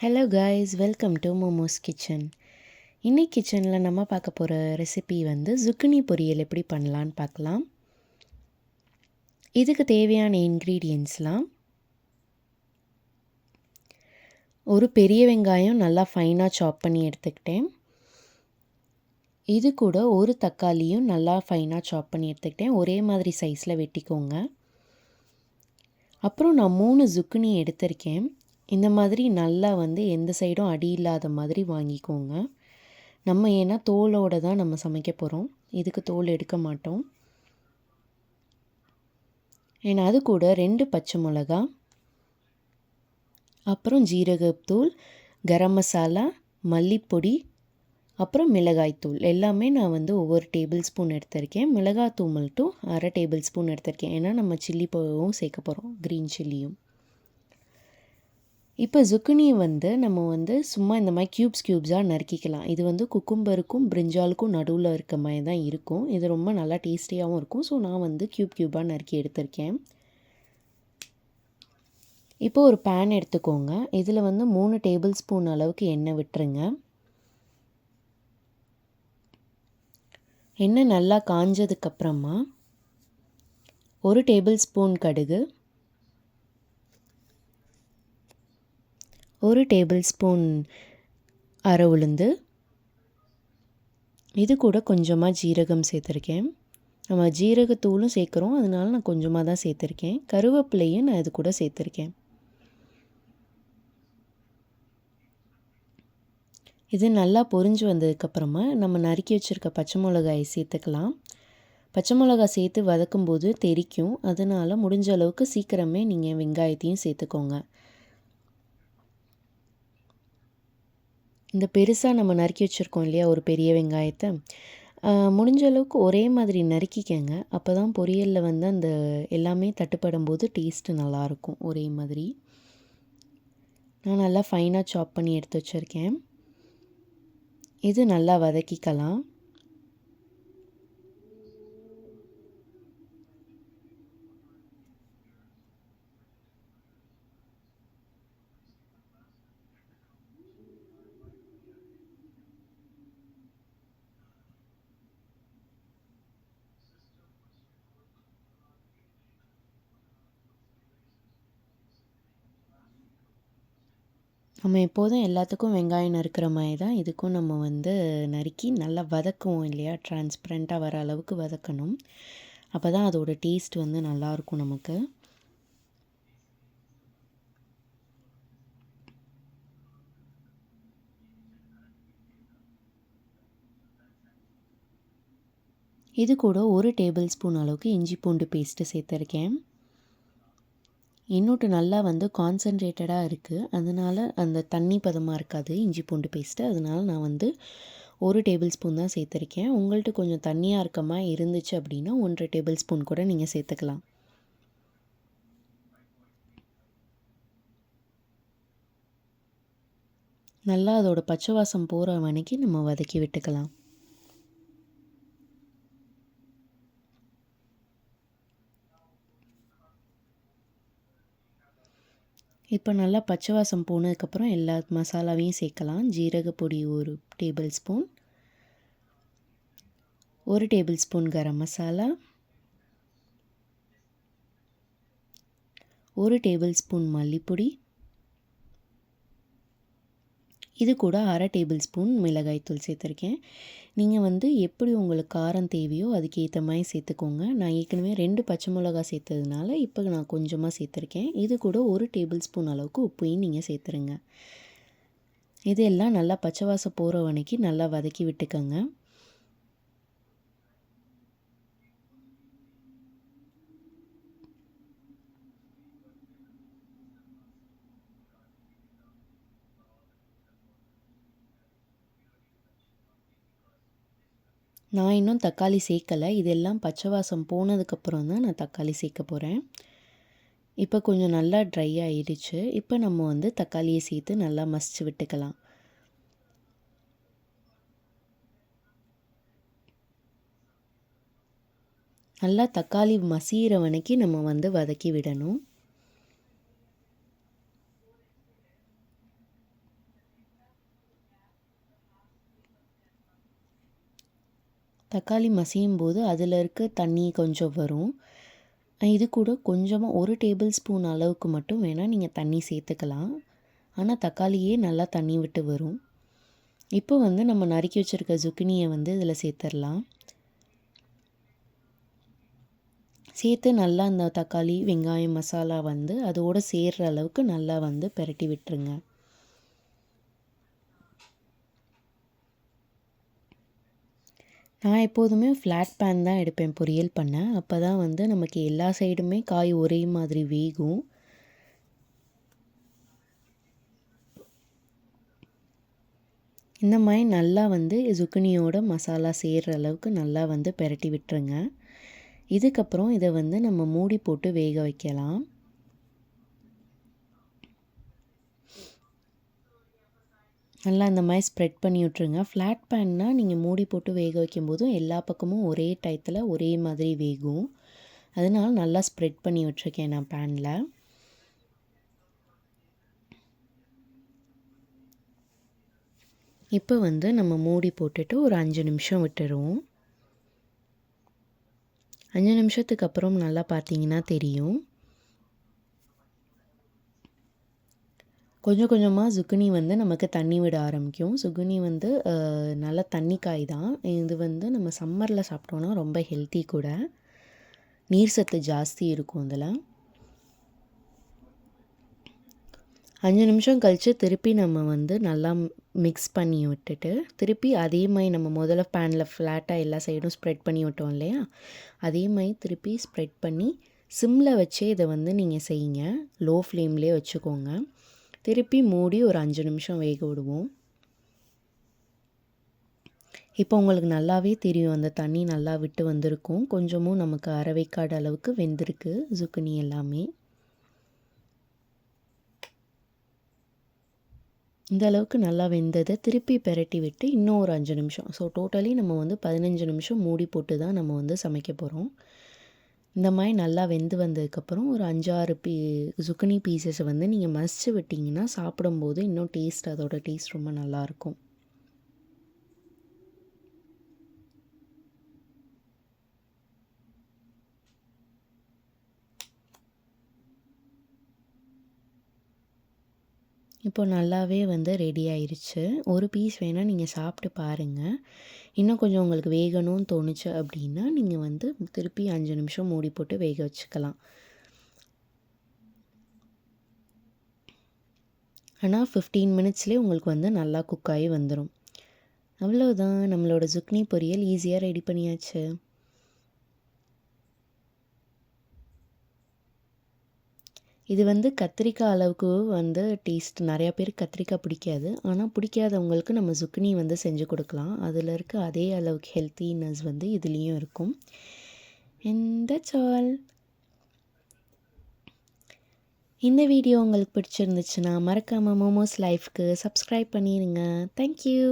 Hello guys, welcome to momos kitchen. இன்னைக்கு கிச்சனில் நம்ம பார்க்க போகிற ரெசிபி வந்து zucchini பொரியல் எப்படி பண்ணலான்னு பார்க்கலாம். இதுக்கு தேவையான இன்க்ரீடியன்ட்ஸ்லாம் ஒரு பெரிய வெங்காயம் நல்லா ஃபைனாக சாப் பண்ணி எடுத்துக்கிட்டேன். இது கூட ஒரு தக்காளியும் நல்லா ஃபைனாக சாப் பண்ணி எடுத்துக்கிட்டேன். ஒரே மாதிரி சைஸில் வெட்டிக்கோங்க. அப்புறம் நான் 3 zucchini எடுத்திருக்கேன். இந்த மாதிரி நல்லா எந்த சைடும் அடி இல்லாத மாதிரி வாங்கிக்கோங்க. நம்ம ஏன்னா தோலோடு தான் நம்ம சமைக்க போகிறோம், இதுக்கு தோல் எடுக்க மாட்டோம். ஏன்னா அது கூட 2 பச்சை மிளகா, அப்புறம் ஜீரகத்தூள், கரம் மசாலா, மல்லிப்பொடி, அப்புறம் மிளகாய்த்தூள் எல்லாமே நான் ஒவ்வொரு டேபிள் ஸ்பூன் எடுத்திருக்கேன். மிளகாத்தூள் மட்டும் அரை டேபிள் ஸ்பூன் எடுத்திருக்கேன். ஏன்னா நம்ம சில்லி பவுடரும் சேர்க்க போகிறோம், க்ரீன் சில்லியும். இப்போ zucchini நம்ம சும்மா இந்த மாதிரி க்யூப்ஸாக நறுக்கிக்கலாம். இது குக்கும்பருக்கும் பிரிஞ்சாலுக்கும் நடுவில் இருக்க மாதிரி தான் இருக்கும். இது ரொம்ப நல்லா டேஸ்டியாகவும் இருக்கும். ஸோ நான் க்யூபாக நறுக்கி எடுத்திருக்கேன். இப்போ ஒரு பேன் எடுத்துக்கோங்க. இதில் 3 டேபிள் ஸ்பூன் அளவுக்கு எண்ணெய் விட்டுருங்க. எண்ணெய் நல்லா காஞ்சதுக்கப்புறமா 1 டேபிள் ஸ்பூன் கடுகு, 1 டேபிள் ஸ்பூன் அரை உளுந்து, இது கூட கொஞ்சமாக ஜீரகம் சேர்த்துருக்கேன். நம்ம ஜீரகத்தூளும் சேர்க்குறோம், அதனால நான் கொஞ்சமாக தான் சேர்த்துருக்கேன். கருவேப்பிலையும் நான் இது கூட சேர்த்துருக்கேன். இது நல்லா பொரிஞ்சு வந்ததுக்கப்புறமா நம்ம நறுக்கி வச்சுருக்க பச்சை மிளகாயை சேர்த்துக்கலாம். பச்சை மிளகாய் சேர்த்து வதக்கும்போது தெறிக்கும், அதனால் முடிஞ்ச அளவுக்கு சீக்கிரமே நீங்கள் வெங்காயத்தையும் சேர்த்துக்கோங்க. இந்த பெருசாக நம்ம நறுக்கி வச்சுருக்கோம் இல்லையா ஒரு பெரிய வெங்காயத்தை, முடிஞ்ச அளவுக்கு ஒரே மாதிரி நறுக்கிக்கங்க. அப்போ தான் பொரியலில் அந்த எல்லாமே தட்டுப்படும் போது டேஸ்ட்டு நல்லாயிருக்கும் ஒரே மாதிரி. நான் நல்லா ஃபைனாக சாப் பண்ணி எடுத்து வச்சுருக்கேன். இது நல்லா வதக்கிக்கலாம். நம்ம எப்போதும் எல்லாத்துக்கும் வெங்காயம் நறுக்கிற மாதிரி தான் இதுக்கும் நம்ம நறுக்கி நல்லா வதக்குவோம் இல்லையா, டிரான்ஸ்பரண்ட்டாக வர அளவுக்கு வதக்கணும். அப்போ தான் அதோட டேஸ்ட் நல்லாயிருக்கும் நமக்கு. இது கூட 1 டேபிள் ஸ்பூன் அளவுக்கு இஞ்சி பூண்டு பேஸ்ட்டு சேர்த்துருக்கேன். இன்னொட்டு நல்லா கான்சன்ட்ரேட்டடாக இருக்குது, அதனால் அந்த தண்ணி பதமாக இருக்காது இஞ்சி பூண்டு பேஸ்ட்டு. அதனால் நான் 1 டேபிள் ஸ்பூன் தான் சேர்த்துருக்கேன். உங்கள்கிட்ட கொஞ்சம் தண்ணியாக இருக்க மாதிரி இருந்துச்சு அப்படின்னா 1.5 டேபிள் ஸ்பூன் கூட நீங்கள் சேர்த்துக்கலாம். நல்லா அதோட பச்சை வாசம் போகிற வரைக்கும் நம்ம வதக்கி விட்டுக்கலாம். இப்போ நல்லா பச்சை வாசம் போனதுக்கப்புறம் எல்லா மசாலாவையும் சேர்க்கலாம். ஜீரகப்பொடி 1 table spoon, 1 table spoon garam masala, 1 table spoon மல்லிப்பொடி, இது கூட அரை டேபிள் ஸ்பூன் மிளகாய்த்தூள் சேர்த்துருக்கேன். நீங்கள் எப்படி உங்களுக்கு காரம் தேவையோ அதுக்கேற்ற மாதிரி சேர்த்துக்கோங்க. நான் ஏற்கனவே 2 பச்சை மிளகா சேர்த்ததுனால இப்போ நான் கொஞ்சமாக சேர்த்துருக்கேன். இது கூட 1 டேபிள் ஸ்பூன் அளவுக்கு உப்பையும் நீங்கள் சேர்த்துருங்க. இதெல்லாம் நல்லா பச்சை வாசம் போகிற வரைக்கும் நல்லா வதக்கி விட்டுக்கோங்க. நான் இன்னும் தக்காளி சேர்க்கலை, இதெல்லாம் பச்சை வாசம் போனதுக்கப்புறம் தான் நான் தக்காளி சேர்க்க போகிறேன். இப்போ கொஞ்சம் நல்லா ட்ரை ஆகிடுச்சு. இப்போ நம்ம தக்காளியை சேர்த்து நல்லா மசிச்சு விட்டுக்கலாம். நல்லா தக்காளி மசிகிற வரைக்கும் நம்ம வதக்கி விடணும். தக்காளி மசியும் போது அதில் இருக்க தண்ணி கொஞ்சம் வரும். இது கூட கொஞ்சமாக 1 டேபிள் ஸ்பூன் அளவுக்கு மட்டும் வேணால் நீங்கள் தண்ணி சேர்த்துக்கலாம். ஆனால் தக்காளியே நல்லா தண்ணி விட்டு வரும். இப்போ வந்து நம்ம நறுக்கி வச்சுருக்க zucchiniயை வந்து இதில் சேர்த்துடலாம். சேர்த்து நல்லா அந்த தக்காளி வெங்காயம் மசாலா வந்து அதோடு சேர்கிற அளவுக்கு நல்லா வந்து பெரட்டி விட்டுருங்க. நான் எப்போதுமே ஃப்ளாட் பேன் தான் எடுப்பேன் பொரியல் பண்ண. அப்போ தான் வந்து நமக்கு எல்லா சைடுமே காய் ஒரே மாதிரி வேகும். இந்த மாதிரி நல்லா வந்து zucchiniயோட மசாலா சேர்கிற அளவுக்கு நல்லா வந்து பெரட்டி விட்டுருங்க. இதுக்கப்புறம் இதை வந்து நம்ம மூடி போட்டு வேக வைக்கலாம். நல்லா இந்த மாதிரி ஸ்ப்ரெட் பண்ணி விட்ருங்க. ஃப்ளாட் பேன்னா நீங்கள் மூடி போட்டு வேக வைக்கும்போதும் எல்லா பக்கமும் ஒரே டயத்தில் ஒரே மாதிரி வேகும். அதனால நல்லா ஸ்ப்ரெட் பண்ணி விட்டுருக்கேன் நான் பேனில். இப்போ வந்து நம்ம மூடி போட்டுட்டு ஒரு 5 நிமிஷம் விட்டுருவோம். 5 நிமிஷத்துக்கு அப்புறம் நல்லா பார்த்தீங்கன்னா தெரியும். கொஞ்சம் கொஞ்சமாக zucchini வந்து நமக்கு தண்ணி விட ஆரம்பிக்கும். zucchini வந்து நல்ல தண்ணி காய் தான். இது வந்து நம்ம சம்மரில் சாப்பிட்டோன்னா ரொம்ப ஹெல்த்தி கூட. நீர் சத்து ஜாஸ்தி இருக்கும் இதில். 5 நிமிஷம் கழித்து திருப்பி நம்ம வந்து நல்லா மிக்ஸ் பண்ணி விட்டுட்டு திருப்பி அதே மாதிரி நம்ம முதல்ல பேனில் ஃப்ளாட்டாக எல்லா சைடும் ஸ்ப்ரெட் பண்ணி விட்டோம் இல்லையா, அதே மாதிரி திருப்பி ஸ்ப்ரெட் பண்ணி சிம்மில் வச்சே இதை வந்து நீங்கள் செய்யுங்க. லோ ஃப்ளேம்லேயே வச்சுக்கோங்க. திருப்பி மூடி ஒரு 5 நிமிஷம் வேக விடுவோம். இப்போ உங்களுக்கு நல்லாவே தெரியும், அந்த தண்ணி நல்லா விட்டு வந்திருக்கும். கொஞ்சமும் நமக்கு அரைவேக்காடு அளவுக்கு வெந்திருக்கு zucchini எல்லாமே. இந்த அளவுக்கு நல்லா வெந்ததை திருப்பி பெரட்டி விட்டு இன்னும் ஒரு 5 நிமிஷம். ஸோ டோட்டலி நம்ம வந்து 15 நிமிஷம் மூடி போட்டு தான் நம்ம வந்து சமைக்க போகிறோம். இந்த மாதிரி நல்லா வெந்து வந்ததுக்கப்புறம் ஒரு 5-6 zucchini பீசஸை வந்து நீங்கள் மசிச்சு விட்டிங்கன்னா சாப்பிடும்போது இன்னும் டேஸ்ட், அதோட டேஸ்ட் ரொம்ப நல்லாயிருக்கும். இப்போ நல்லாவே வந்து ரெடி ஆயிடுச்சு. ஒரு பீஸ் வேணால் நீங்கள் சாப்பிட்டு பாருங்கள். இன்னும் கொஞ்சம் உங்களுக்கு வேகணும்னு தோணுச்சு அப்படின்னா நீங்கள் வந்து திருப்பி 5 நிமிஷம் மூடி போட்டு வேக வச்சுக்கலாம். ஆனால் 15 மினிட்ஸ்லேயே உங்களுக்கு வந்து நல்லா குக் ஆகி வந்துடும். அவ்வளோதான், நம்மளோட zucchini பொரியல் ஈஸியாக ரெடி பண்ணியாச்சு. இது வந்து கத்திரிக்காய் அளவுக்கு வந்து டேஸ்ட், நிறையா பேருக்கு கத்திரிக்காய் பிடிக்காது. ஆனால் பிடிக்காதவங்களுக்கு நம்ம zucchini வந்து செஞ்சு கொடுக்கலாம். அதில் இருக்க அதே அளவுக்கு ஹெல்த்தினஸ் வந்து இதுலேயும் இருக்கும். And that's all. இந்த வீடியோ உங்களுக்கு பிடிச்சிருந்துச்சுன்னா மறக்காமல் மோமோஸ் லைஃப்க்கு சப்ஸ்கிரைப் பண்ணிடுங்க. தேங்க்யூ.